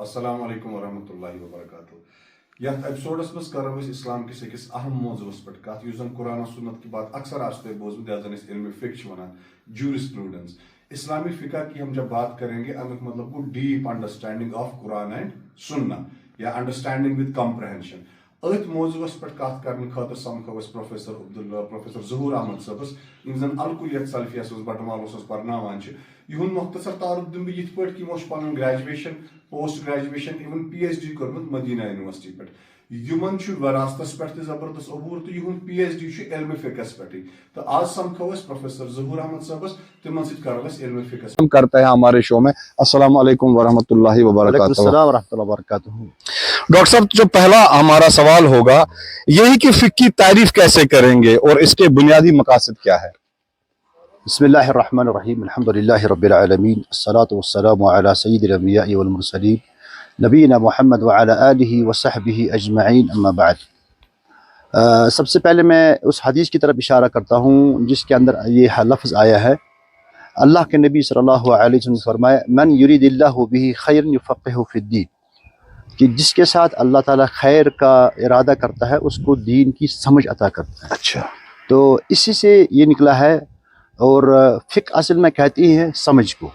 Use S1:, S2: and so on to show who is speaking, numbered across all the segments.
S1: السلام علیکم ورحمۃ اللہ وبرکاتہ. یتھ ایپسوڈس مز کرو اسلام کس اکس اہم موضوعس پہ کت اس قرآن و سنت کی بات اکثر آپ نے بوزمت یتھ زن علم فقہ ونان جورسپروڈنس. اسلامی فقہ کی ہم جب بات کریں گے امیک مطلب go deep understanding of Quran and سنہ یا انڈرسٹینڈنگ ود کمپریہنشن. ات موضوعس پہ کت کرنے خاطر سمکھو اس پروفیسر ظہور احمد صبس یم زن الکلیت سلفیس بٹمال پرناوان. یہند مختصر تعارف دم بہ یت پہ کہ پن graduation post graduation even P H D کورمت مدینہ یونیورسٹی پہ. یمن وراثتس پہ زبردست عبور تو یہند پی ایچ ڈی علم فقہس پہ. تو آج سمکھو اس پروفیسر ظہور احمد صبس تمن ست کرو اس علم فقہس
S2: ہم کرتے ہیں ہمارے شو میں. السلام علیکم ورحمۃ اللہ وبرکاتہ.
S3: السلام ورحمۃ اللہ وبرکاتہ.
S2: ڈاکٹر صاحب جو پہلا ہمارا سوال ہوگا یہی کہ فقہ کی تعریف کیسے کریں گے اور اس کے بنیادی مقاصد کیا ہے؟
S3: بسم اللہ الرحمن الرحیم. الحمد للہ رب العالمین الصلاۃ والسلام علی سید الانبیاء والمرسلین نبینا محمد وعلی آلہ وصحبہ اجمعین اما بعد. سب سے پہلے میں اس حدیث کی طرف اشارہ کرتا ہوں جس کے اندر یہ لفظ آیا ہے. اللہ کے نبی صلی اللہ علیہ وسلم نے فرمایا من یرید اللہ بہ خیرا یفقہہ فی الدین، کہ جس کے ساتھ اللہ تعالیٰ خیر کا ارادہ کرتا ہے اس کو دین کی سمجھ عطا کرتا ہے.
S2: اچھا،
S3: تو اسی سے یہ نکلا ہے. اور فقہ اصل میں کہتی ہے سمجھ کو.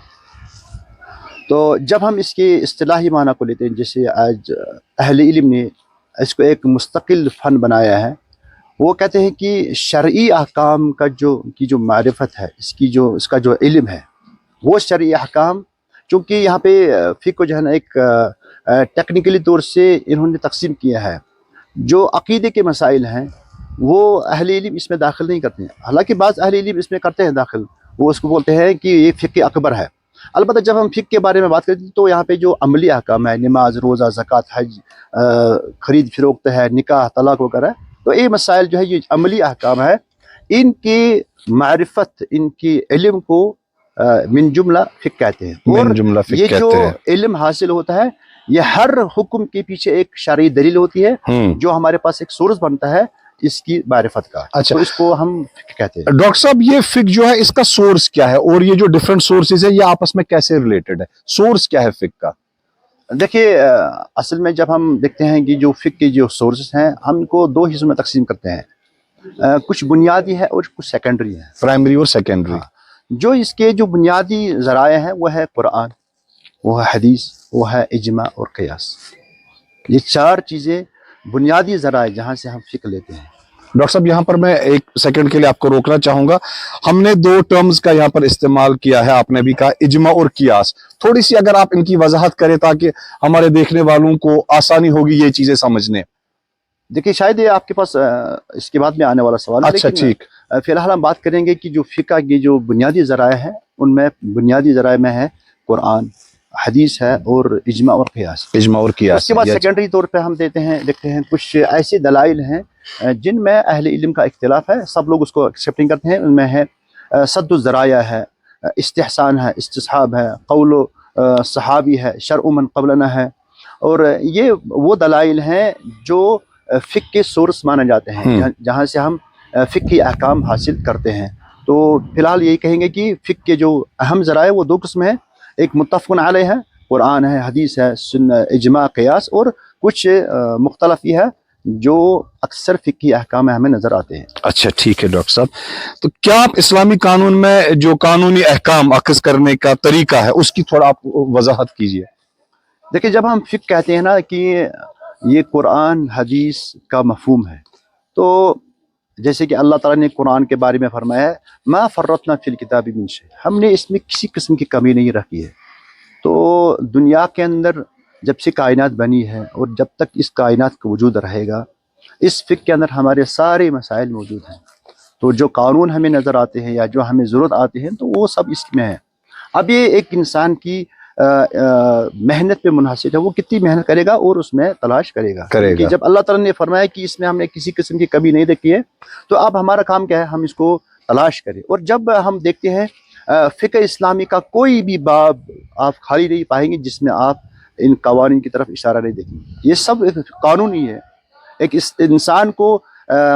S3: تو جب ہم اس کے اصطلاحی معنی کو لیتے ہیں، جیسے آج اہل علم نے اس کو ایک مستقل فن بنایا ہے، وہ کہتے ہیں کہ شرعی احکام کا جو معرفت ہے، اس کا جو علم ہے وہ شرعی احکام، چونکہ یہاں پہ فقہ کو جو ہے نا ایک ٹیکنیکلی طور سے انہوں نے تقسیم کیا ہے. جو عقیدے کے مسائل ہیں وہ اہل علم اس میں داخل نہیں کرتے ہیں، حالانکہ بعض اہل علم اس میں کرتے ہیں داخل. وہ اس کو بولتے ہیں کہ یہ فقہ اکبر ہے. البتہ جب ہم فقہ کے بارے میں بات کرتے ہیں تو یہاں پہ جو عملی احکام ہے، نماز، روزہ، زکوٰۃ، حج، خرید فروخت ہے، نکاح، طلاق وغیرہ، تو یہ مسائل جو ہے یہ عملی احکام ہے. ان کی معرفت، ان کی علم کو من جملہ فقہ کہتے ہیں. اور
S2: جملہ فقہ
S3: یہ جو
S2: کہتے ہیں.
S3: علم حاصل ہوتا ہے یہ ہر حکم کے پیچھے ایک شرعی دلیل ہوتی ہے جو ہمارے پاس ایک سورس بنتا ہے اس کی معرفت کا.
S2: اچھا،
S3: تو اس کو ہم فقہ کہتے ہیں.
S2: ڈاکٹر صاحب یہ فقہ جو ہے اس کا سورس کیا ہے اور یہ جو ڈیفرنٹ سورسز ہے یہ آپس میں کیسے ریلیٹڈ ہے؟ سورس کیا ہے فقہ کا؟
S3: دیکھیے اصل میں جب ہم دیکھتے ہیں کہ جو فقہ کے جو سورسز ہیں ہم ان کو دو حصوں میں تقسیم کرتے ہیں. کچھ بنیادی ہے اور کچھ سیکنڈری ہے.
S2: پرائمری اور سیکنڈری.
S3: جو اس کے جو بنیادی ذرائع ہیں وہ ہے قرآن، وہ ہے حدیث، وہ ہے اجماع اور قیاس. یہ چار چیزیں بنیادی ذرائع جہاں سے ہم فقہ لیتے ہیں.
S2: ڈاکٹر صاحب یہاں پر میں ایک سیکنڈ کے لیے آپ کو روکنا چاہوں گا. ہم نے دو ٹرمز کا یہاں پر استعمال کیا ہے، آپ نے بھی کہا اجماع اور قیاس. تھوڑی سی اگر آپ ان کی وضاحت کریں تاکہ ہمارے دیکھنے والوں کو آسانی ہوگی یہ چیزیں سمجھنے.
S3: دیکھیے شاید یہ آپ کے پاس اس کے بعد میں آنے والا سوال ہے.
S2: اچھا ٹھیک.
S3: فی الحال ہم بات کریں گے کہ جو فقہ کی جو بنیادی ذرائع ہیں ان میں بنیادی ذرائع میں ہے قرآن، حدیث ہے اور اجماع اور قیاس.
S2: اجماع اور قیاس.
S3: اس کے بعد سیکنڈری طور پہ ہم دیکھتے ہیں کچھ ایسے دلائل ہیں جن میں اہل علم کا اختلاف ہے، سب لوگ اس کو ایکسیپٹنگ کرتے ہیں. ان میں ہے سد الذرائع ہے، استحسان ہے، استصحاب ہے، قول و صحابی ہے، شرع من قبلنا ہے. اور یہ وہ دلائل ہیں جو فقہ کے سورس مانے جاتے ہیں، جہاں سے ہم فقہی احکام حاصل کرتے ہیں. تو فی الحال یہی کہیں گے کہ فقہ کے جو اہم ذرائع وہ دو قسم ہیں. ایک متفق علیہ ہے، قرآن ہے، حدیث ہے، اجماع، قیاس، اور کچھ مختلف یہ ہے جو اکثر فقہی احکام میں ہمیں نظر آتے ہیں.
S2: اچھا ٹھیک ہے ڈاکٹر صاحب. تو کیا آپ اسلامی قانون میں جو قانونی احکام اخذ کرنے کا طریقہ ہے اس کی تھوڑا آپ وضاحت کیجیے.
S3: دیکھیے جب ہم فقہ کہتے ہیں نا کہ یہ قرآن حدیث کا مفہوم ہے، تو جیسے کہ اللہ تعالیٰ نے قرآن کے بارے میں فرمایا ہے ما فرطنا فی الکتاب من شیء، ہم نے اس میں کسی قسم کی کمی نہیں رکھی ہے. تو دنیا کے اندر جب سے کائنات بنی ہے اور جب تک اس کائنات کا وجود رہے گا اس فقہ کے اندر ہمارے سارے مسائل موجود ہیں. تو جو قانون ہمیں نظر آتے ہیں یا جو ہمیں ضرورت آتے ہیں تو وہ سب اس میں ہے. اب یہ ایک انسان کی محنت پہ منحصر ہے، وہ کتنی محنت کرے گا اور اس میں تلاش کرے گا. کہ جب اللہ تعالیٰ نے فرمایا کہ اس میں ہم نے کسی قسم کی کمی نہیں دیکھی ہے تو اب ہمارا کام کیا ہے، ہم اس کو تلاش کریں. اور جب ہم دیکھتے ہیں فقہ اسلامی کا کوئی بھی باب آپ خالی نہیں پائیں گے جس میں آپ ان قوانین کی طرف اشارہ نہیں دیکھیں گے. یہ سب ایک قانون ہی ہے. ایک انسان کو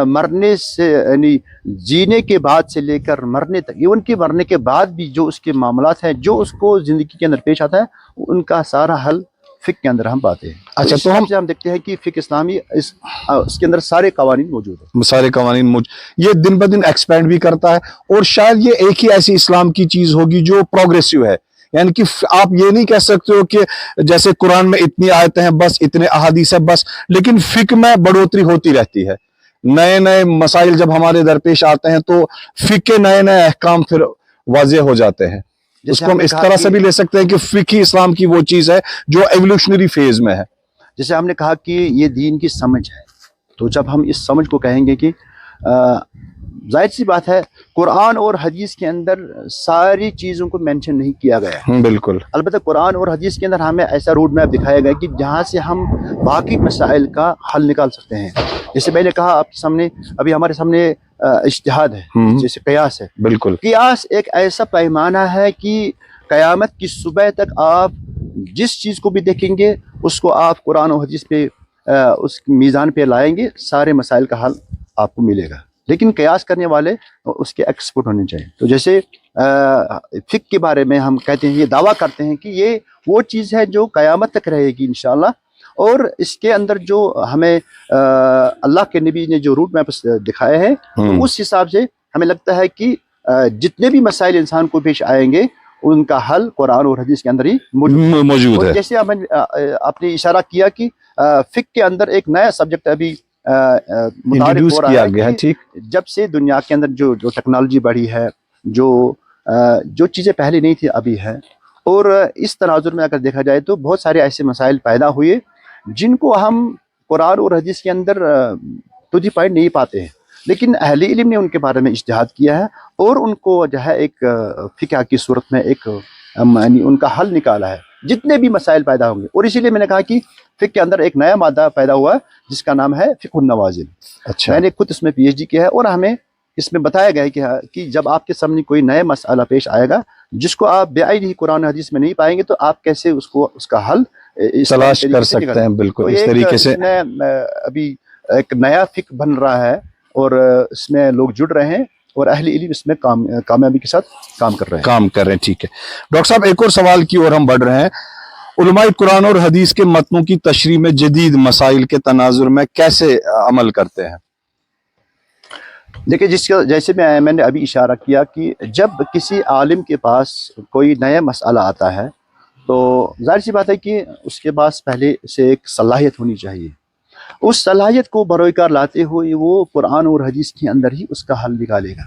S3: مرنے سے یعنی جینے کے بعد سے لے کر مرنے تک، ایون کہ مرنے کے بعد بھی جو اس کے معاملات ہیں، جو اس کو زندگی کے اندر پیش آتا ہے، ان کا سارا حل फिक के अंदर हम पाते हैं।
S2: अच्छा,
S3: इस
S2: तो
S3: हिसाब से हम देखते हैं कि फिक इस्लामी इसके अंदर सारे कवानीन मौजूद है।
S2: सारे कवानीन ये दिन ब दिन एक्सपेंड भी करता है, और शायद ये एक ही ऐसी इस्लाम की चीज होगी जो प्रोग्रेसिव है। यानी कि आप ये नहीं कह सकते हो कि जैसे कुरान में इतनी आयतें हैं बस, इतने अहादीस है बस, लेकिन फिक में बढ़ोतरी होती रहती है। नए नए मसाइल जब हमारे दरपेश आते हैं तो फिक के नए नए अहकाम फिर वाज़ेह हो जाते हैं। उसको हम इस तरह से भी ले सकते हैं कि फिक ही इस्लाम की वो चीज है जो एवोल्यूशनरी फेज में है।
S3: जैसे हमने कहा कि ये दीन की समझ है, तो जब हम इस समझ को कहेंगे कि जाहिर सी बात है कुरान और हदीस के अंदर सारी चीज़ों को मेंशन नहीं किया गया है।
S2: बिल्कुल।
S3: अलबत्ता कुरान और हदीस के अंदर हमें ऐसा रोड मैप दिखाया गया कि जहाँ से हम बाकी मसाइल का हल निकाल सकते हैं। जैसे मैंने कहा आपके सामने, अभी हमारे सामने इज्तिहाद है, जैसे कयास है। बिल्कुल, कयास एक ऐसा पैमाना है कि क़यामत की सुबह तक आप जिस चीज़ को भी देखेंगे उसको आप कुरान और हदीस पे उस मीज़ान पे लाएंगे, सारे मसाइल का हल आपको मिलेगा। लेकिन कयास करने वाले उसके एक्सपर्ट होने चाहिए। तो जैसे फिक के बारे में हम कहते हैं, ये दावा करते हैं कि ये वो चीज़ है जो क़यामत तक रहेगी इंशाअल्लाह, और इसके अंदर जो हमें अल्लाह के नबी ने जो रूट मैप दिखाए हैं, तो उस हिसाब से हमें लगता है कि जितने भी मसाइल इंसान को पेश आएंगे उनका हल कुरान और हदीस के अंदर ही मौजूद है। जैसे आपने इशारा किया कि फिक के अंदर एक नया सब्जेक्ट अभी
S2: इंट्रोड्यूस किया गया है। ठीक,
S3: जब से दुनिया के अंदर जो टेक्नोलॉजी बढ़ी है, जो चीज़ें पहले नहीं थी अभी है, और इस तनाजुर में अगर देखा जाए तो बहुत सारे ऐसे मसाइल पैदा हुए जिनको हम कुरान और हदीस के अंदर टू द पॉइंट नहीं पाते हैं, लेकिन अहले इल्म ने उनके बारे में इज्तिहाद किया है और उनको जो है एक फिक़ह की सूरत में एक उनका हल निकाला है जितने भी मसाइल पैदा होंगे। और इसीलिए मैंने कहा कि फिक़ह के अंदर एक नया मादा पैदा हुआ जिसका नाम है फ़िक़्हुन नवाज़िल।
S2: अच्छा,
S3: मैंने खुद इसमें PhD किया है, और हमें इसमें बताया गया है कि जब आपके सामने कोई नया मसला पेश आएगा जिसको आप बेआईन ही कुरान हदीस में नहीं पाएंगे, तो आप कैसे उसका हल
S2: तलाश कर सकते हैं। बिल्कुल,
S3: तो
S2: इस तरीके से
S3: अभी एक नया फिक बन रहा है और इसमें लोग जुड़ रहे हैं और अहले इल्म इसमें कामयाबी के साथ काम कर रहे हैं।
S2: ठीक है डॉक्टर साहब, एक और सवाल की ओर हम बढ़ रहे हैं। उलमाए कुरान और हदीस के मतनों की तशरीह में जदीद मसाइल के तनाजुर में कैसे अमल करते हैं?
S3: देखिए, जैसे मैंने अभी इशारा किया कि जब किसी आलिम के पास कोई नया मसला आता है तो जाहिर सी बात है कि उसके पास पहले से एक सलाहियत होनी चाहिए। उस सलाहियत को बरोकार लाते हुए वो कुरान और हदीस के अंदर ही उसका हल निकालेगा,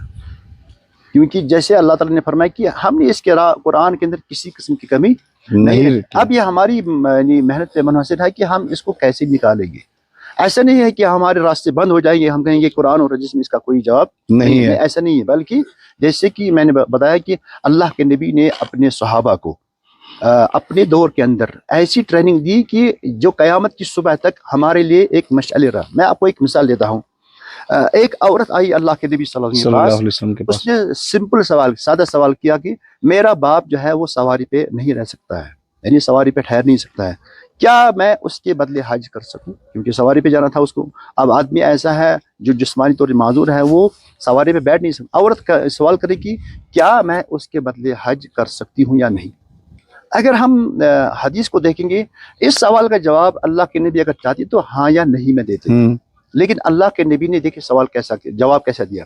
S3: क्योंकि जैसे अल्लाह ताला ने फरमाया कि हमने इसके कुरान के अंदर किसी किस्म की कमी नहीं है। अब ये हमारी मेहनत पे मुनहसर है कि हम इसको कैसे निकालेंगे। ऐसा नहीं है कि हमारे रास्ते बंद हो जाएंगे, हम कहेंगे कुरान और हदीस में इसका कोई जवाब नहीं है। ऐसा नहीं है, बल्कि जैसे कि मैंने बताया कि अल्लाह के नबी ने अपने सहाबा को अपने दौर के अंदर ऐसी ट्रेनिंग दी कि जो क़यामत की सुबह तक हमारे लिए एक मशअल रहा। मैं आपको एक मिसाल देता हूँ। एक औरत आई अल्लाह के नबी सल्लल्लाहु अलैहि वसल्लम के पास। उसने सिंपल सवाल, सादा सवाल किया कि मेरा बाप जो है वो सवारी पे नहीं रह सकता है, यानी सवारी पे ठहर नहीं सकता है, क्या मैं उसके बदले हज कर सकूं? क्योंकि सवारी पे जाना था उसको। अब आदमी ऐसा है जो जिस्मानी तौर पर माजूर है, वो सवारी पे बैठ नहीं सकता। औरत का सवाल करे कि क्या मैं उसके बदले हज कर सकती हूँ या नहीं। अगर हम हदीस को देखेंगे, इस सवाल का जवाब अल्लाह के नबी अगर चाहती तो हाँ या नहीं में देते, लेकिन अल्लाह के नबी ने देखिए सवाल जवाब कैसा दिया।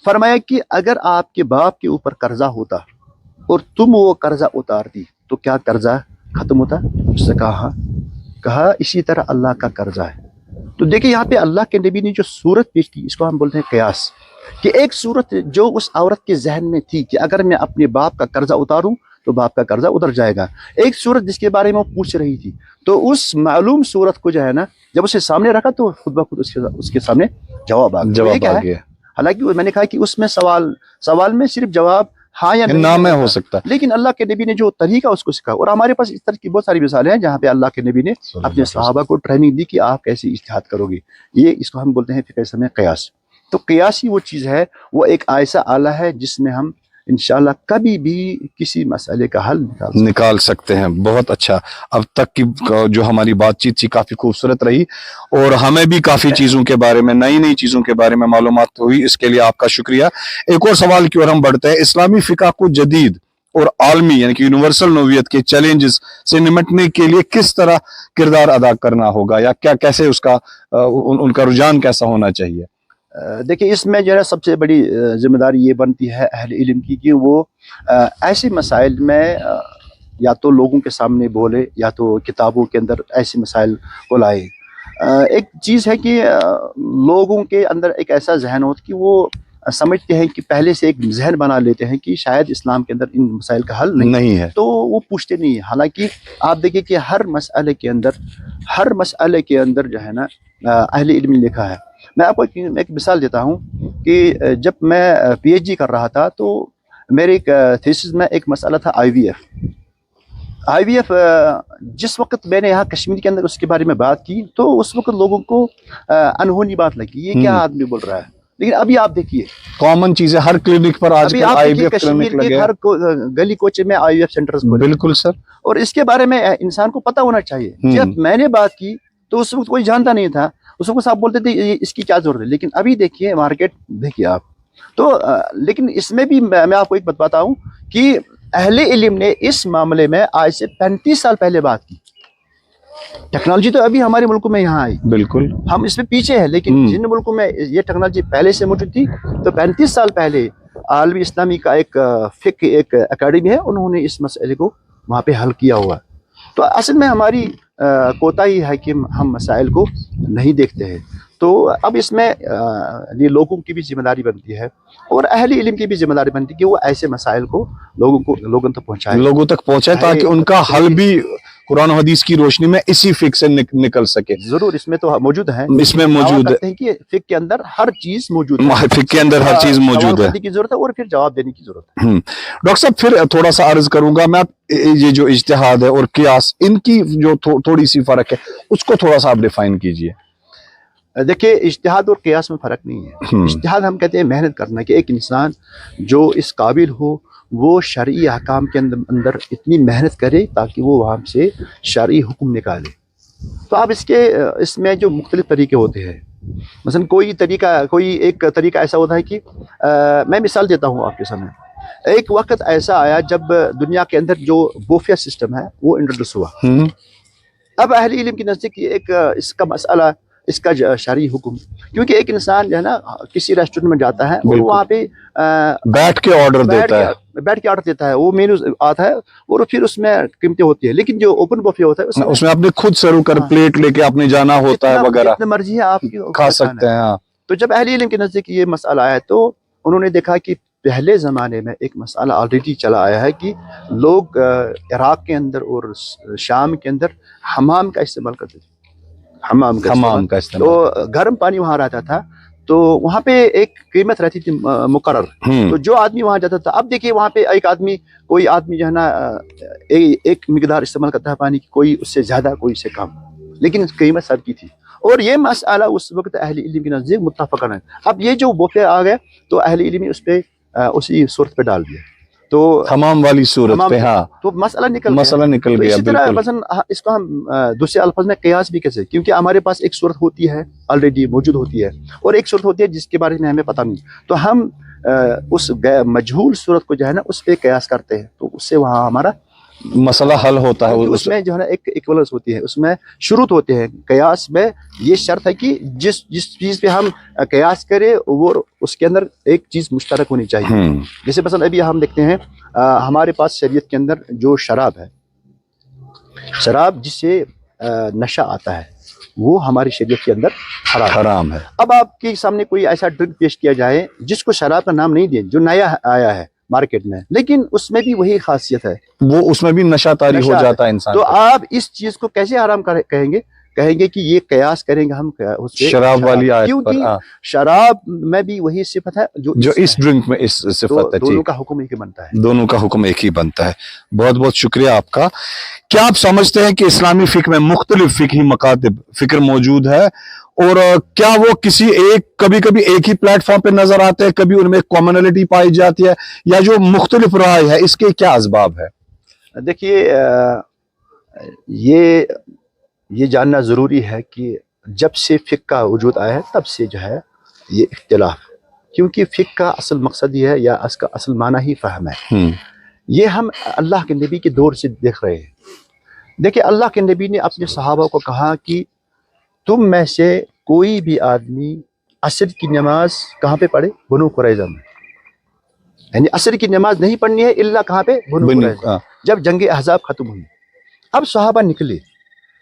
S3: फरमाया कि अगर आपके बाप के ऊपर कर्जा होता और तुम वो कर्जा उतारती तो क्या कर्जा खत्म होता? उसने कहा इसी तरह अल्लाह का कर्जा है। तो देखिए यहाँ पे अल्लाह के नबी ने जो सूरत पेश की, इसको हम बोलते हैं कयास, कि एक सूरत जो उस औरत के जहन में थी कि अगर मैं अपने बाप का कर्जा उतारूं तो बाप का कर्जा उतर जाएगा। एक सूरत जिसके बारे में वो पूछ रही थी, तो उस मालूम सूरत को जो है ना, जब उसे सामने रखा तो खुद ब खुद उसके सामने जवाब आ गया। हालांकि मैंने कहा कि उसमें सवाल में सिर्फ जवाब हाँ या नहीं में हो सकता, लेकिन अल्लाह के नबी ने जो तरीका उसको सिखाया। और हमारे पास इस तरह की बहुत सारी मिसालें हैं जहाँ पे अल्लाह के नबी ने अपने सहाबा को ट्रेनिंग दी कि आप कैसे इज्तिहाद करोगे। इसको हम बोलते हैं फिक़ह समय कयास। तो कयास ही वो चीज़ है, वो एक ऐसा आला है जिसमें हम इंशाअल्लाह कभी भी किसी मसले का हल निकाल सकते हैं।
S2: बहुत अच्छा, अब तक की जो हमारी बातचीत थी काफ़ी खूबसूरत रही और हमें भी काफ़ी चीज़ों के बारे में, नई चीज़ों के बारे में मालूमात हुई। इसके लिए आपका शुक्रिया। एक और सवाल की ओर हम बढ़ते हैं। इस्लामी फ़िक़ह को जदीद और आलमी यानी कि यूनिवर्सल नोवियत के चैलेंजेस से निपटने के लिए किस तरह किरदार अदा करना होगा, या क्या कैसे उसका उनका रुझान कैसा होना चाहिए?
S3: देखिए, इसमें जो है सबसे बड़ी जिम्मेदारी ये बनती है अहले इल्म की कि वो ऐसे मसाइल में या तो लोगों के सामने बोले या तो किताबों के अंदर ऐसे मसाइल को लाए। एक चीज़ है कि लोगों के अंदर एक ऐसा जहन हो कि वो समझते हैं कि पहले से एक जहन बना लेते हैं कि शायद इस्लाम के अंदर इन मसाइल का हल नहीं
S2: है,
S3: तो वो पूछते नहीं है। हालांकि आप देखिए कि हर मसले के अंदर जो है ना अहले इल्म ने लिखा है। मैं आपको एक मिसाल देता हूँ कि जब मैं पीएचडी कर रहा था तो मेरे एक थीसिस में एक मसला था आईवीएफ। जिस वक्त मैंने यहाँ कश्मीर के अंदर उसके बारे में बात की तो उस वक्त लोगों को अनहोनी बात लगी, ये क्या आदमी बोल रहा है। लेकिन अभी आप देखिए
S2: कॉमन चीज है, हर क्लिनिक पर आजकल आईवीएफ
S3: कश्मीर के हर गली कोचे में आईवीएफ सेंटर्स खोले।
S2: बिल्कुल सर,
S3: और इसके बारे में इंसान को पता होना चाहिए। जब मैंने बात की तो उस वक्त कोई जानता नहीं था, उस वक्त आप बोलते थे इसकी क्या जरूरत है। लेकिन अभी देखिए मार्केट देखिए आप तो लेकिन इसमें भी मैं आपको एक बात बताऊं कि अहले इल्म ने इस मामले में आज से 35 साल पहले बात की। टेक्नोलॉजी तो अभी हमारे मुल्क में यहाँ आई, बिल्कुल हम इसमें पीछे हैं, लेकिन जिन मुल्कों में ये टेक्नोलॉजी पहले से मौजूद थी तो 35 साल पहले आलमी इस्लामी का एक अकेडमी है, उन्होंने इस मसले को वहाँ पे हल किया हुआ। तो असल में हमारी कोताही है कि हम मसाइल को नहीं देखते हैं। तो अब इसमें ये लोगों की भी जिम्मेदारी बनती है और अहले इल्म की भी जिम्मेदारी बनती है कि वो ऐसे मसाइल को लोगों तक पहुँचाए
S2: ताकि उनका हल भी कुरान और हदीस की रोशनी में इसी फिक से निकल सके।
S3: जरूर इसमें तो मौजूद है,
S2: इसमें मौजूद है
S3: कि फिक के अंदर हर चीज मौजूद है,
S2: फिक के अंदर हर चीज मौजूद है
S3: की जरूरत है और फिर जवाब देने की जरूरत है।
S2: डॉक्टर साहब फिर थोड़ा सा अर्ज करूंगा मैं, ये जो इज्तिहाद है और कियास, इनकी जो थोड़ी सी फर्क है उसको थोड़ा सा आप डिफाइन कीजिए।
S3: देखिए, इज्तिहाद और कियास में फ़र्क नहीं है। इज्तिहाद हम कहते हैं मेहनत करना, कि एक इंसान जो इस काबिल हो वो शरई अहकाम के अंदर इतनी मेहनत करे ताकि वो वहाँ से शरई हुक्म निकाले। तो आप इसमें जो मुख्तलिफ तरीके होते हैं, मसलन कोई एक तरीका ऐसा होता है कि मैं मिसाल देता हूँ आपके सामने। एक वक्त ऐसा आया जब दुनिया के अंदर जो बोफिया सिस्टम है वो इंट्रोड्यूस हुआ। अब अहले इल्म की नज़दीक एक इसका मसला, इसका शरई हुक्म, क्योंकि एक इंसान जो है ना किसी रेस्टोरेंट में जाता है और वहाँ पे
S2: बैठ के ऑर्डर देता है, वो मेनू आता है और फिर उसमें कीमतें होती है। लेकिन जो ओपन बुफे होता है उसमें आपने खुद सर्व कर प्लेट लेके आपने जाना होता है वगैरह,
S3: जितनी मर्जी है आपकी
S2: खा सकते हैं।
S3: तो जब अहले इल्म के नज़दीक ये मसला आया तो उन्होंने देखा कि पहले ज़माने में एक मसला ऑलरेडी चला आया है कि लोग इराक के अंदर और शाम के अंदर हमाम का इस्तेमाल करते थे। हमाम का इस्तेमाल, तो गर्म पानी वहाँ रहता था, तो वहाँ पे एक कीमत रहती थी मुकर्रर। तो जो आदमी वहाँ जाता था, अब देखिए वहाँ पे कोई आदमी जो है ना एक मिकदार इस्तेमाल करता है पानी की, कोई उससे ज़्यादा कोई उससे कम, लेकिन कीमत सबकी थी। और ये मसला उस वक्त अहले इल्म के नज़दीक मुत्तफ़क़न है। अब ये जो बोफे आ गए तो अहले इल्म ने उस पर उसी सूरत पे डाल दिया, तो
S2: हमाम वाली सूरत पे, हाँ,
S3: तो मसला निकल
S2: गया।
S3: इसी तरह मसलन इसको हम दूसरे अल्फाज में कियास भी कैसे, क्योंकि हमारे पास एक सूरत होती है ऑलरेडी मौजूद होती है और एक सूरत होती है जिसके बारे में हमें पता नहीं, तो हम उस मजहूल सूरत को जो है ना उस पर कियास करते हैं, तो उससे वहाँ हमारा
S2: मसला हल होता है।
S3: उसमें जो है ना एक इक्वलेंस होती है, उसमें शुरूत होते हैं। कियास में ये शर्त है कि जिस चीज़ पे हम कियास करें वो उसके अंदर एक चीज़ मुश्तरक होनी चाहिए। जैसे मसलन अभी हम देखते हैं हमारे पास शरीयत के अंदर जो शराब है, शराब जिससे नशा आता है, वो हमारी शरीयत के अंदर हराम है। अब आपके सामने कोई ऐसा ड्रिंक पेश किया जाए जिसको शराब का नाम नहीं दिया, जो नया आया है मार्केट में, लेकिन उसमें भी वही खासियत है, वो उसमें भी नशा तारी हो जाता है इंसान। तो आप इस चीज को कैसे हराम कहेंगे कि ये कयास करेंगे हम उससे
S2: शराब वाली आयत पर,
S3: क्योंकि शराब में भी वही सिफत है जो इस ड्रिंक में इस सिफत है। दोनों का हुक्म एक ही बनता है, दोनों का हुक्म एक ही बनता है। बहुत बहुत शुक्रिया आपका। क्या आप समझते हैं कि इस्लामी फिक्र में मुख्तलिफ फिक्री मकातिब फिक्र मौजूद है, और क्या वो किसी कभी कभी एक ही प्लेटफॉर्म पे नजर आते हैं, कभी उनमें कॉमनलिटी पाई जाती है, या जो मुख्तलिफ राय है इसके क्या असबाब है? देखिए, ये जानना ज़रूरी है कि जब से फ़िक़्ह का वजूद आया है तब से जो है ये इख्तिलाफ, क्योंकि फ़िक़्ह का असल मकसद ये है या इसका असल माना ही फ़हम है। یہ ہم اللہ کے نبی کے دور سے دیکھ رہے ہیں. دیکھیں اللہ کے نبی نے اپنے صحابہ کو کہا کہ تم میں سے کوئی بھی آدمی عصر کی نماز کہاں پہ پڑھے؟ بنو قریظہ میں. یعنی عصر کی نماز نہیں پڑھنی ہے الا کہاں پہ؟ بنو قریظہ. جب جنگ احزاب ختم ہوئی اب صحابہ نکلے.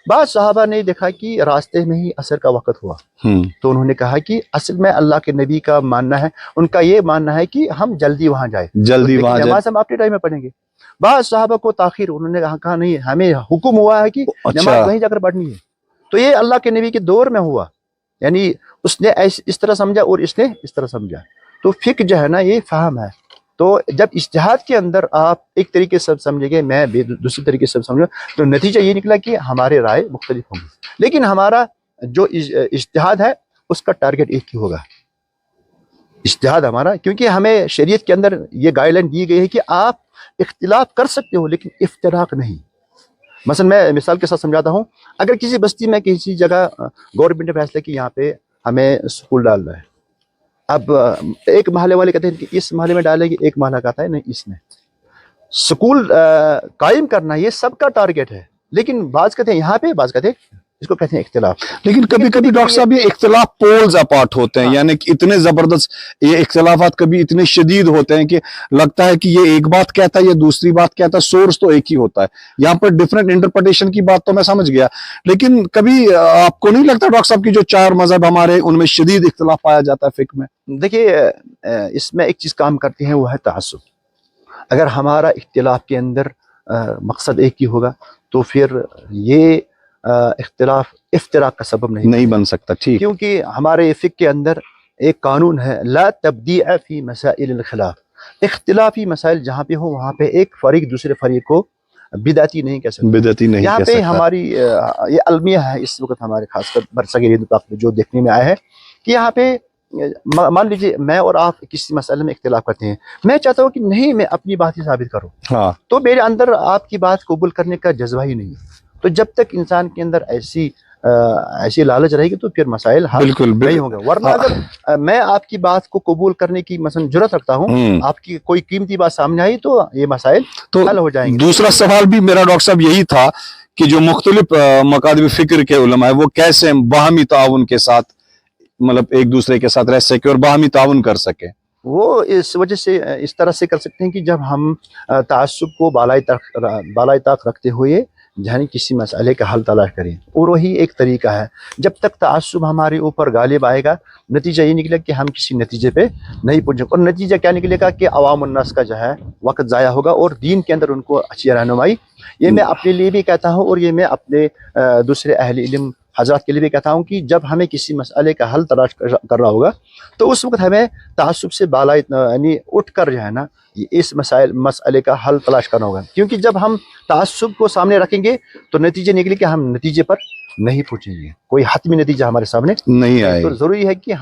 S3: بعض صحابہ نے دیکھا کہ راستے میں ہی عصر کا وقت ہوا تو انہوں نے کہا کہ اصل میں اللہ کے نبی کا ماننا ہے، ان کا یہ ماننا ہے کہ ہم جلدی وہاں جائیں،
S2: جلدی وہاں جائیں،
S3: نماز ہم اپنے ٹائم میں پڑھیں گے. بعض صحابہ کو تاخیر، انہوں نے کہا نہیں ہمیں حکم ہوا ہے کہ نماز وہیں جا کر پڑھنی ہے. تو یہ اللہ کے نبی کے دور میں ہوا، یعنی اس نے اس طرح سمجھا اور اس نے اس طرح سمجھا. تو فقہ جو ہے نا یہ فہم ہے. تو جب اجتہاد کے اندر آپ ایک طریقے سے سمجھیں گے، میں دوسری طریقے سے سمجھوں، تو نتیجہ یہ نکلا کہ ہمارے رائے مختلف ہوں گے. لیکن ہمارا جو اجتہاد ہے اس کا ٹارگٹ ایک ہی ہوگا. اجتہاد ہمارا، کیونکہ ہمیں شریعت کے اندر یہ گائیڈ لائن دی گئی ہے کہ آپ اختلاف کر سکتے ہو لیکن افتراق نہیں. مثلا میں مثال کے ساتھ سمجھاتا ہوں. اگر کسی بستی میں کسی جگہ گورنمنٹ نے فیصلہ کہ یہاں پہ ہمیں اسکول ڈالنا ہے، اب ایک محلے والے کہتے ہیں کہ اس محلے میں ڈالیں گے، ایک محلہ کہتا ہے نہیں اس میں. اسکول قائم کرنا یہ سب کا ٹارگٹ ہے، لیکن بعض کہتے ہیں یہاں پہ، بعض کہتے ہیں اس کو کہتے ہیں اختلاف.
S2: لیکن کبھی کبھی ڈاکٹر صاحب یہ اختلاف پولز اپارٹ ہوتے ہیں، یعنی کہ اتنے زبردست یہ اختلافات کبھی اتنے شدید ہوتے ہیں کہ لگتا ہے کہ یہ ایک بات کہتا ہے، یہ دوسری بات کہتا ہے، سورس تو ایک ہی ہوتا ہے. یہاں پر ڈفرینٹ انٹرپریٹیشن کی بات تو میں سمجھ گیا، لیکن کبھی آپ کو نہیں لگتا ڈاکٹر صاحب کی جو 4 مذہب ہمارے ان میں شدید اختلاف پایا جاتا ہے فقہ میں؟
S3: دیکھیے اس میں ایک چیز کام کرتی ہے، وہ ہے تعصب. اگر ہمارا اختلاف کے اندر مقصد ایک ہی ہوگا تو پھر یہ اختلاف افتراق کا سبب نہیں
S2: بن سکتا. ٹھیک،
S3: کیونکہ ہمارے فقہ کے اندر ایک قانون ہے، لا تبدیع فی مسائل الخلاف. اختلافی مسائل جہاں پہ ہو وہاں پہ ایک فریق دوسرے فریق کو بدعتی نہیں کہہ سکتا.
S2: بدعتی نہیں
S3: یہاں
S2: کہہ
S3: پہ
S2: سکتا.
S3: ہماری یہ المیہ ہے اس وقت ہمارے خاص کر برصغیر ہند میں جو دیکھنے میں آیا ہے کہ یہاں پہ مان لیجیے میں اور آپ کسی مسئلے میں اختلاف کرتے ہیں، میں چاہتا ہوں کہ نہیں میں اپنی بات ہی ثابت کروں،
S2: ہاں،
S3: تو میرے اندر آپ کی بات قبول کرنے کا جذبہ ہی نہیں. تو جب تک انسان کے اندر ایسی لالچ رہے گی تو پھر مسائل حل نہیں ہوں گے. ورنہ اگر میں آپ کی بات کو قبول کرنے کی مثلا جرات رکھتا ہوں، آپ کی کوئی قیمتی بات سامنے آئی تو یہ مسائل حل ہو جائیں گے.
S2: دوسرا سوال بھی میرا ڈاکٹر صاحب یہی تھا کہ جو مختلف مکاتب فکر کے علماء ہیں وہ کیسے باہمی تعاون کے ساتھ مطلب ایک دوسرے کے ساتھ رہ سکے اور باہمی تعاون کر سکے.
S3: وہ اس وجہ سے اس طرح سے کر سکتے ہیں کہ جب ہم تعصب کو بالائی طاق رکھتے ہوئے یعنی کسی مسئلے کا حل تلاش کریں، اور وہی ایک طریقہ ہے. جب تک تعصب ہمارے اوپر غالب آئے گا نتیجہ یہ نکلے کہ ہم کسی نتیجے پہ نہیں پہنچیں. اور نتیجہ کیا نکلے گا کہ عوام الناس کا جو ہے وقت ضائع ہوگا اور دین کے اندر ان کو اچھی رہنمائی. یہ میں اپنے لیے بھی کہتا ہوں اور یہ میں اپنے دوسرے اہل علم حضرات کے لیے بھی کہتا ہوں کہ جب ہمیں کسی مسئلے کا حل تلاش کرنا ہوگا تو اس وقت ہمیں تعصب سے بالا یعنی اٹھ کر جو ہے نا اس مسئلے کا حل تلاش کرنا ہوگا. کیونکہ جب ہم تعصب کو سامنے رکھیں گے تو نتیجے نکلے کہ ہم نتیجے پر نہیں پہنچیں گے، کوئی حتمی نتیجہ ہمارے سامنے
S2: نہیں آئے.
S3: تو ضروری ہے کہ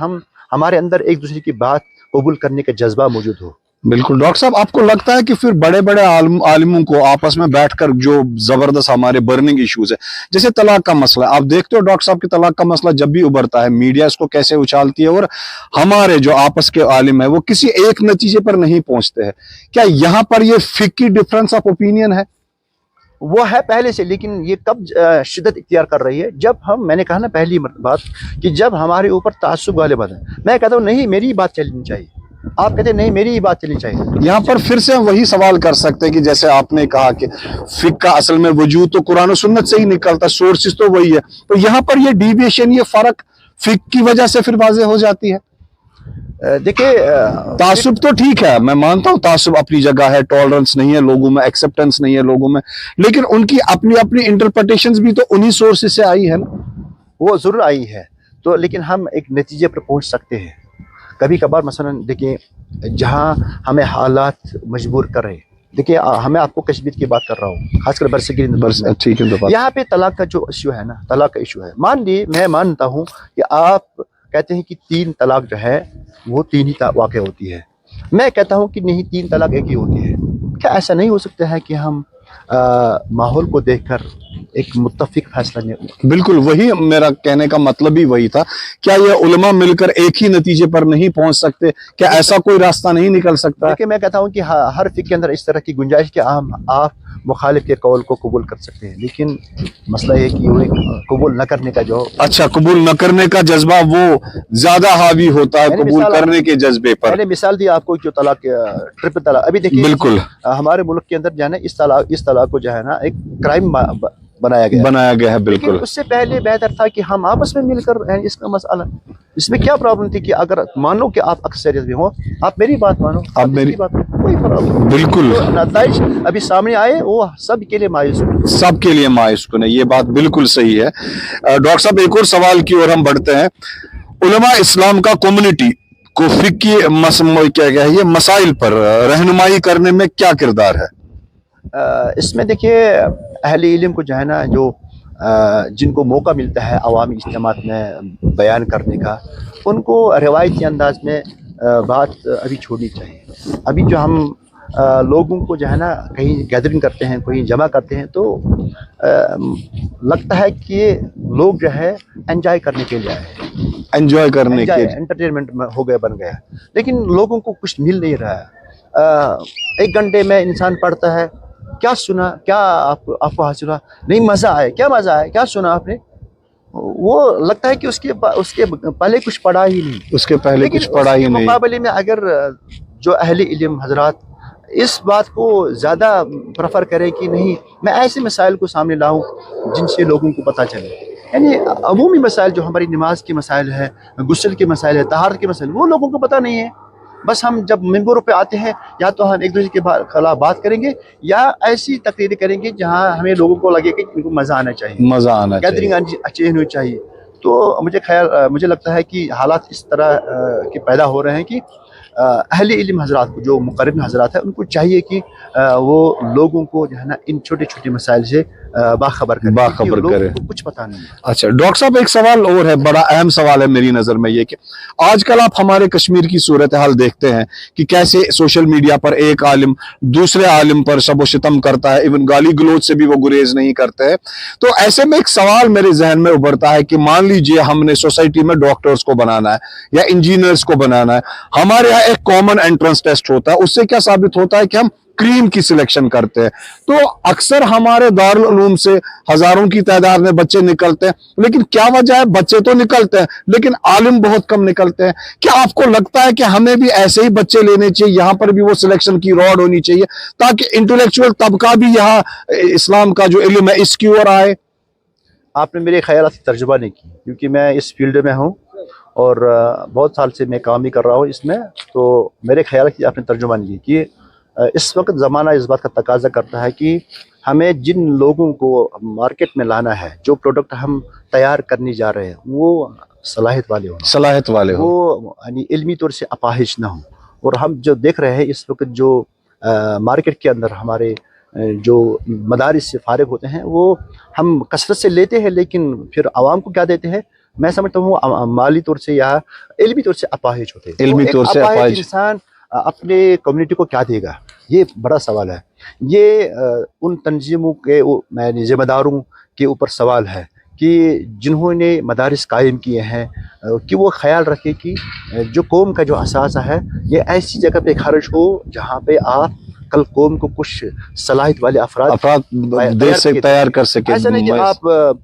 S3: ہمارے اندر ایک دوسرے کی بات قبول کرنے کا جذبہ موجود ہو.
S2: بالکل. ڈاکٹر صاحب آپ کو لگتا ہے کہ پھر بڑے بڑے عالموں کو آپس میں بیٹھ کر جو زبردست ہمارے برننگ ایشوز ہے جیسے طلاق کا مسئلہ، آپ دیکھتے ہو ڈاکٹر صاحب کہ طلاق کا مسئلہ جب بھی ابھرتا ہے میڈیا اس کو کیسے اچھالتی ہے اور ہمارے جو آپس کے عالم ہیں وہ کسی ایک نتیجے پر نہیں پہنچتے ہیں. کیا یہاں پر یہ فقہی ڈفرنس آف اوپینین ہے؟
S3: وہ ہے پہلے سے، لیکن یہ کب شدت اختیار کر رہی ہے جب میں نے کہا نا پہلی بات کہ جب ہمارے اوپر تعصب غالب آتا ہے. میں کہتا ہوں نہیں میری بات چلنی چاہیے، آپ کہتے ہیں نہیں میری ہی بات چلنی چاہیے.
S2: یہاں پر پھر سے وہی سوال کر سکتے ہیں کہ جیسے آپ نے کہا کہ فقہ کا اصل میں وجود تو قرآن و سنت سے ہی نکلتا، سورسز تو وہی ہے، تو یہاں پر یہ ڈیویشن، یہ فرق فقہ کی وجہ سے پھر واضح ہو جاتی ہے.
S3: دیکھیں
S2: تعصب تو ٹھیک ہے، میں مانتا ہوں تعصب اپنی جگہ ہے، ٹالرنس نہیں ہے لوگوں میں، ایکسیپٹنس نہیں ہے لوگوں میں، لیکن ان کی اپنی اپنی انٹرپریٹیشنز بھی تو انہی سورسز سے آئی ہے نا.
S3: وہ ضرور آئی ہے تو، لیکن ہم ایک نتیجے پر پہنچ سکتے ہیں. کبھی کبھار مثلا دیکھیں جہاں ہمیں حالات مجبور کر رہے ہیں، دیکھیں ہمیں آپ کو کشمیر کی بات کر رہا ہوں، خاص کر برصغیر
S2: ٹھیک ہے.
S3: یہاں پہ طلاق کا جو ایشو ہے نا، طلاق کا ایشو ہے. مان لیے میں مانتا ہوں کہ آپ کہتے ہیں کہ 3 طلاق جو ہے وہ 3 ہی واقع ہوتی ہے. میں کہتا ہوں کہ نہیں 3 طلاق ایک ہی ہوتی ہے. کیا ایسا نہیں ہو سکتا ہے کہ ہم ماحول کو دیکھ کر एक मुत्तफिक फैसला नहीं।
S2: बिल्कुल, वही मेरा कहने का मतलब ही वही था। क्या ये उलमा मिलकर एक ही नतीजे पर नहीं पहुंच सकते? क्या ऐसा कोई रास्ता नहीं निकल सकता?
S3: देखिए, मैं कहता हूँ कि हर फिक्र के अंदर इस तरह की गुंजाइश कि आप मुखालिफ के कौल को कबूल कर सकते हैं, लेकिन मसला ये है कि वो कबूल न करने का जो
S2: अच्छा, कबूल न करने का जज्बा वो ज्यादा हावी होता है
S3: मैंने
S2: कबूल
S3: मिसाल-
S2: करने के जज्बे पर।
S3: मैंने मिसाल दी आपको जो तलाक, ट्रिपल तलाक, अभी देखिए
S2: बिल्कुल।
S3: हमारे मुल्क के अंदर जो है ना इस तलाक को जो है ना एक क्राइम बनाया गया है।
S2: बनाया गया है,
S3: लेकिन
S2: बिल्कुल।
S3: उससे पहले बेहतर था कि हम आपस में मिलकर इसका मसला, इसमें क्या प्रॉब्लम थी कि अगर मान लो कि आप अक्सरियत में हो, आप मेरी बात मानो,
S2: आप मेरी
S3: इसकी बात मानो, कोई प्रॉब्लम।
S2: बिल्कुल,
S3: तो नताइज अभी सामने आए वो सब के लिए मायूस हुए।
S2: सबके लिए मायूस कुन है, ये बात बिल्कुल सही है। डॉक्टर साहब, एक और सवाल की ओर हम बढ़ते हैं। उलमा इस्लाम का कम्युनिटी को फिक्की क्या है ये मसाइल पर रहनुमाई करने में क्या किरदार है?
S3: इसमें देखिए अहले इल्म को जो है ना, जो जिनको मौका मिलता है अवामी इज्तिमात में बयान करने का, उनको रिवायती अंदाज में बात अभी छोड़नी चाहिए। अभी जो हम लोगों को जो है ना कहीं गैदरिंग करते हैं, कहीं जमा करते हैं, तो लगता है कि ये लोग जो है एंजॉय करने के लिए आए हैं,
S2: एंजॉय करने के
S3: एंटरटेनमेंट में हो गए बन गया, लेकिन लोगों को कुछ मिल नहीं रहा है। 1 घंटे में इंसान पढ़ता है, क्या सुना, क्या आपको हासिल हुआ, नहीं मज़ा आया, क्या मज़ा आया, क्या सुना आपने, वो लगता है कि उसके पहले कुछ पढ़ा ही नहीं,
S2: उसके पहले कुछ पढ़ा ही नहीं।
S3: मुकाबले में अगर जो अहले इल्म हजरात इस बात को ज़्यादा प्रेफर करें कि नहीं, मैं ऐसे मसाइल को सामने लाऊं जिनसे लोगों को पता चले, यानी अमूमी मसाइल जो हमारी नमाज के मसाइल है, गुस्ल के मसाइल है, तहारत के मसाइल, वो लोगों को पता नहीं है। बस हम जब मिंबरों पे आते हैं, या तो हम एक दूसरे के खिलाफ बात करेंगे या ऐसी तकरीरें करेंगे जहां हमें लोगों को लगे कि इनको मज़ा आना चाहिए,
S2: मजा आना चाहिए।
S3: गैदरिंग अच्छी होनी चाहिए। तो मुझे लगता है कि हालात इस तरह के पैदा हो रहे हैं कि अहले इल्म हजरात को, जो मुकर्रब हजरात है, उनको चाहिए कि वो लोगों को जो है ना इन छोटे छोटे मसाइल से बाखबर करें,
S2: बाखबर
S3: लोगों
S2: करें।
S3: को कुछ पता नहीं है।
S2: अच्छा डॉक्टर साहब, एक सवाल और है, बड़ा अहम सवाल है मेरी नज़र में, ये कि आजकल आप हमारे कश्मीर की सूरत हाल देखते हैं कि कैसे सोशल मीडिया पर एक आलिम दूसरे आलिम पर शब व शितम करता है, इवन गाली गलोच से भी वो गुरेज नहीं करते हैं। तो ऐसे में एक सवाल मेरे जहन में उभरता है कि मान लीजिए हमने सोसाइटी में डॉक्टर्स को बनाना है या इंजीनियर्स को बनाना है, हमारे यहाँ एक कॉमन एंट्रेंस टेस्ट होता है, उससे क्या साबित होता है कि हम क्रीम की सिलेक्शन करते हैं। तो अक्सर हमारे दारुल उलूम से हजारों की तादाद में बच्चे निकलते हैं, लेकिन क्या वजह है? बच्चे तो निकलते हैं लेकिन आलिम बहुत कम निकलते हैं। क्या आपको लगता है कि हमें भी ऐसे ही बच्चे लेने चाहिए, यहाँ पर भी वो सिलेक्शन की रॉड होनी चाहिए ताकि इंटेलेक्चुअल तबका भी यहाँ इस्लाम का जो इल्म है इसकी ओर आए?
S3: आपने मेरे ख्याल से तर्जुमा नहीं की, क्योंकि मैं इस फील्ड में हूँ और बहुत साल से मैं काम भी कर रहा हूँ इसमें। तो मेरे ख्याल की आपने तर्जुमा नहीं की कि इस वक्त ज़माना इस बात का तकाजा करता है कि हमें जिन लोगों को मार्केट में लाना है, जो प्रोडक्ट हम तैयार करने जा रहे हैं, वो सलाहियत वाले हो, वो यानी इल्मी तौर से अपाहिज ना हो। और हम जो देख रहे हैं इस वक्त, जो मार्केट के अंदर हमारे जो मदारिस से फारिग होते हैं, वो हम कसरत से लेते हैं, लेकिन फिर आवाम को क्या देते हैं? मैं समझता हूँ माली तौर से या इल्मी तौर से अपाहिज होते हैं।
S2: इल्मी तौर से अपाहिज
S3: इंसान अपने कम्युनिटी को क्या देगा, ये बड़ा सवाल है। ये उन तंजीमों के ज़िम्मेदारों के ऊपर सवाल है कि जिन्होंने मदारिस कायम किए हैं, कि वो ख्याल रखे कि जो कौम का जो असासा है, ये ऐसी जगह पे खर्च हो जहाँ पे आप कल कौम को कुछ सलाहियत वाले अफराद
S2: देश से तैयार कर सके।
S3: ऐसा नहीं कि आप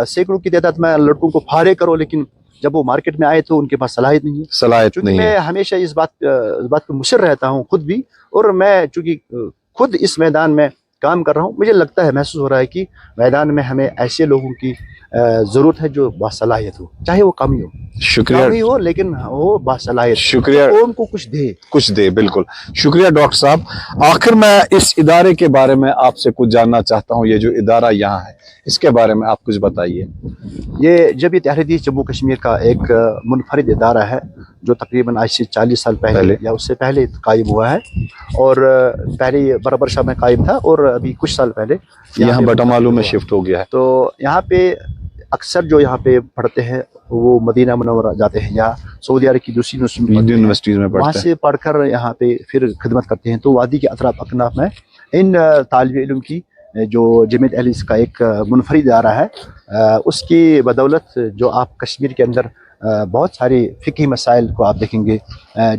S3: सैकड़ों की तादाद में लड़कों को फारे करो, लेकिन जब वो मार्केट में आए तो उनके पास सलाहियत नहीं है।
S2: सलाहियत नहीं है।
S3: मैं हमेशा इस बात पर मुसर रहता हूँ खुद भी, और मैं चूंकि खुद इस मैदान में काम कर रहा हूँ, मुझे लगता है, महसूस हो रहा है कि मैदान में हमें ऐसे लोगों की ज़रूरत है जो बासलाहियत हो, चाहे वो कम ही हो,
S2: शुक्रिया
S3: कम ही हो, लेकिन वो बासलाहियत,
S2: शुक्रिया,
S3: कौम को कुछ दे। बिल्कुल
S2: शुक्रिया डॉक्टर साहब। आखिर मैं इस इदारे के बारे में आपसे कुछ जानना चाहता हूँ, ये जो इदारा यहाँ है इसके बारे में आप कुछ बताइए।
S3: ये जमीयत अहले हदीस जम्मू कश्मीर का एक मुनफरिद इदारा है, जो तकरीबन आज से 40 साल पहले या उससे पहले कायम हुआ है, और पहले बराबर शाह में कायम था और अभी कुछ साल पहले
S2: यहाँ बटामालू में शिफ्ट हो गया है।
S3: तो यहाँ पे अक्सर जो यहाँ पे पढ़ते हैं वो मदीना मुनव्वरा जाते हैं या सऊदी अरब की दूसरी
S2: यूनिवर्सिटीज में पढ़ते हैं,
S3: वहाँ से पढ़कर यहाँ पे फिर खिदमत करते हैं। तो वादी के अतराफ अकनाफ में इन तालिब इल्म की جو جمیعت اہل حدیث کا ایک منفرد ادارہ ہے، اس کی بدولت جو آپ کشمیر کے اندر بہت سارے فقہی مسائل کو آپ دیکھیں گے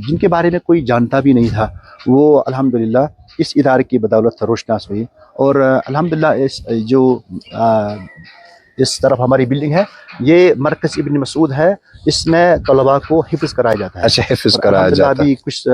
S3: جن کے بارے میں کوئی جانتا بھی نہیں تھا، وہ الحمدللہ اس ادارے کی بدولت روشناس ہوئی. اور الحمدللہ اس طرف ہماری بلڈنگ ہے، یہ مرکز ابن مسعود ہے، اس میں طلباء کو حفظ کرایا جاتا ہے.
S2: اچھا حفظ
S3: اور
S2: کرایا
S3: الحمدللہ
S2: جاتا ہے.
S3: ابھی کچھ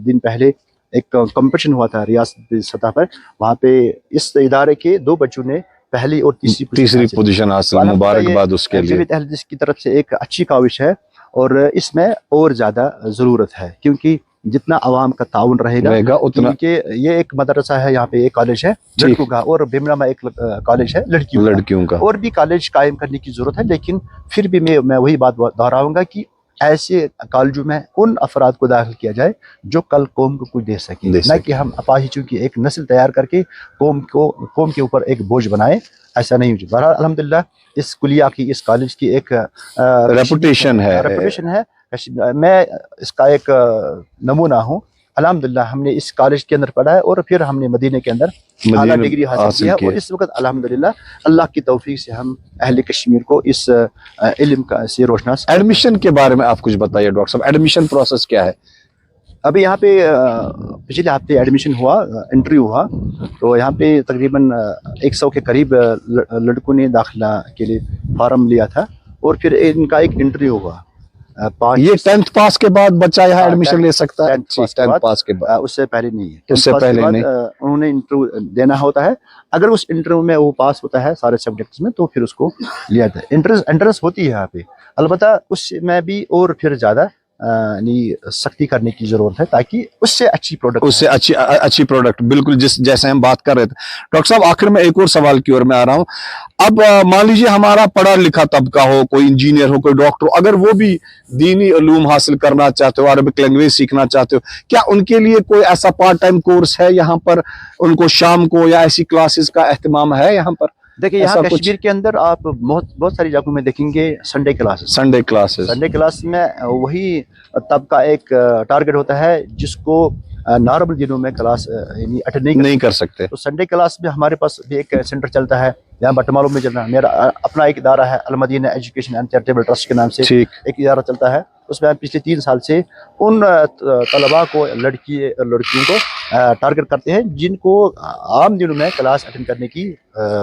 S3: دن پہلے ایک کمپٹیشن ہوا تھا ریاست سطح پر، وہاں پہ اس ادارے کے 2 بچوں نے پہلی اور تیسری
S2: پوزیشن حاصل، مبارکباد اس کے لیے.
S3: جمیعت اہل حدیث کی طرف سے ایک اچھی کاوش ہے، اور اس میں اور زیادہ ضرورت ہے، کیونکہ جتنا عوام کا تعاون رہے گا
S2: اتنا.
S3: کیونکہ یہ ایک مدرسہ ہے، یہاں پہ ایک کالج ہے لڑکوں کا، اور بھیمرا میں ایک کالج ہے لڑکیوں کا، اور بھی کالج قائم کرنے کی ضرورت ہے. لیکن پھر بھی میں وہی بات دہراؤں گا کہ ایسے کالجوں میں ان افراد کو داخل کیا جائے جو کل قوم کو کچھ دے سکے، نہ کہ ہم اپاہجوں کی ایک نسل تیار کر کے قوم کے اوپر ایک بوجھ بنائیں. ایسا نہیں ہو. بہرحال الحمدللہ اس کلیہ کی، اس کالج کی ایک
S2: ریپوٹیشن ہے.
S3: میں اس کا ایک نمونہ ہوں. الحمدللہ ہم نے اس کالج کے اندر پڑھا ہے، اور پھر ہم نے مدینہ کے اندر اعلیٰ ڈگری حاصل کی ہے، اور اس وقت الحمدللہ اللہ کی توفیق سے ہم اہل کشمیر کو اس علم سے روشناس.
S2: ایڈمیشن کے بارے میں آپ کچھ بتائیے ڈاکٹر صاحب، ایڈمیشن پروسیس کیا ہے؟
S3: ابھی یہاں پہ پچھلے ہفتے ایڈمیشن ہوا، انٹرویو ہوا، تو یہاں پہ تقریباً 100 کے قریب لڑکوں نے داخلہ کے لیے فارم لیا تھا، اور پھر ان کا ایک انٹرویو ہوا.
S2: یہ 10th پاس کے بعد بچہ یہاں ایڈمیشن لے سکتا ہے؟
S3: 10th
S2: پاس کے بعد،
S3: اس سے پہلے نہیں ہے.
S2: اس سے پہلے نہیں.
S3: انہوں نے انٹرویو دینا ہوتا ہے، اگر اس انٹرویو میں وہ پاس ہوتا ہے سارے سبجیکٹس میں تو پھر اس کو لیا جاتا ہے. انٹرنس ہوتی ہے یہاں پہ، البتہ اس میں بھی اور پھر زیادہ سختی کرنے کی ضرورت ہے تاکہ اس سے اچھی
S2: پروڈکٹ بالکل جیسے ہم بات کر رہے تھے. ڈاکٹر صاحب آخر میں ایک اور سوال کی اور میں آ رہا ہوں. اب مان لیجیے ہمارا پڑھا لکھا طبقہ ہو، کوئی انجینئر ہو، کوئی ڈاکٹر ہو، اگر وہ بھی دینی علوم حاصل کرنا چاہتے ہو، عربک لینگویج سیکھنا چاہتے ہو، کیا ان کے لیے کوئی ایسا پارٹ ٹائم کورس ہے یہاں پر؟ ان کو شام کو یا ایسی کلاسز کا اہتمام ہے یہاں پر؟
S3: دیکھیں یہاں کشمیر کے اندر آپ بہت ساری جگہوں میں دیکھیں گے سنڈے کلاس میں وہی طبقہ ایک ٹارگٹ ہوتا ہے جس کو نارمل دنوں میں کلاس یعنی اٹینڈ نہیں کر سکتے. تو سنڈے کلاس میں ہمارے پاس بھی ایک سینٹر چلتا ہے یہاں بٹمالو میں چلنا. میرا اپنا ایک ادارہ ہے المدینہ ایجوکیشن اینڈ چیریٹیبل ٹرسٹ کے نام سے ایک ادارہ چلتا ہے. اس میں پچھلے 3 سال سے ان طلباء کو لڑکیوں کو ٹارگٹ کرتے ہیں جن کو عام دنوں میں کلاس اٹینڈ کرنے کی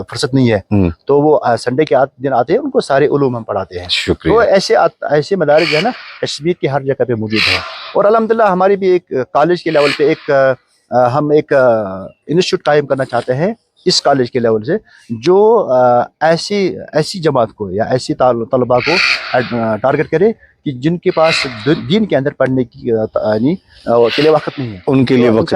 S3: فرصت نہیں ہے, تو وہ سنڈے کے دن آتے ہیں, ان کو سارے علوم ہم پڑھاتے ہیں. تو ایسے مدارس جو ہے نا کشمیر کی ہر جگہ پہ موجود ہیں. اور الحمدللہ ہماری بھی ایک کالج کے لیول پہ ہم ایک انسٹیٹیوٹ قائم کرنا چاہتے ہیں اس کالج کے لیول سے, جو ایسی جماعت کو یا ایسی طلباء کو ٹارگٹ کرے کہ جن کے پاس دین کے اندر پڑھنے کی کے لیے وقت نہیں ہے,
S2: ان کے لیے وقت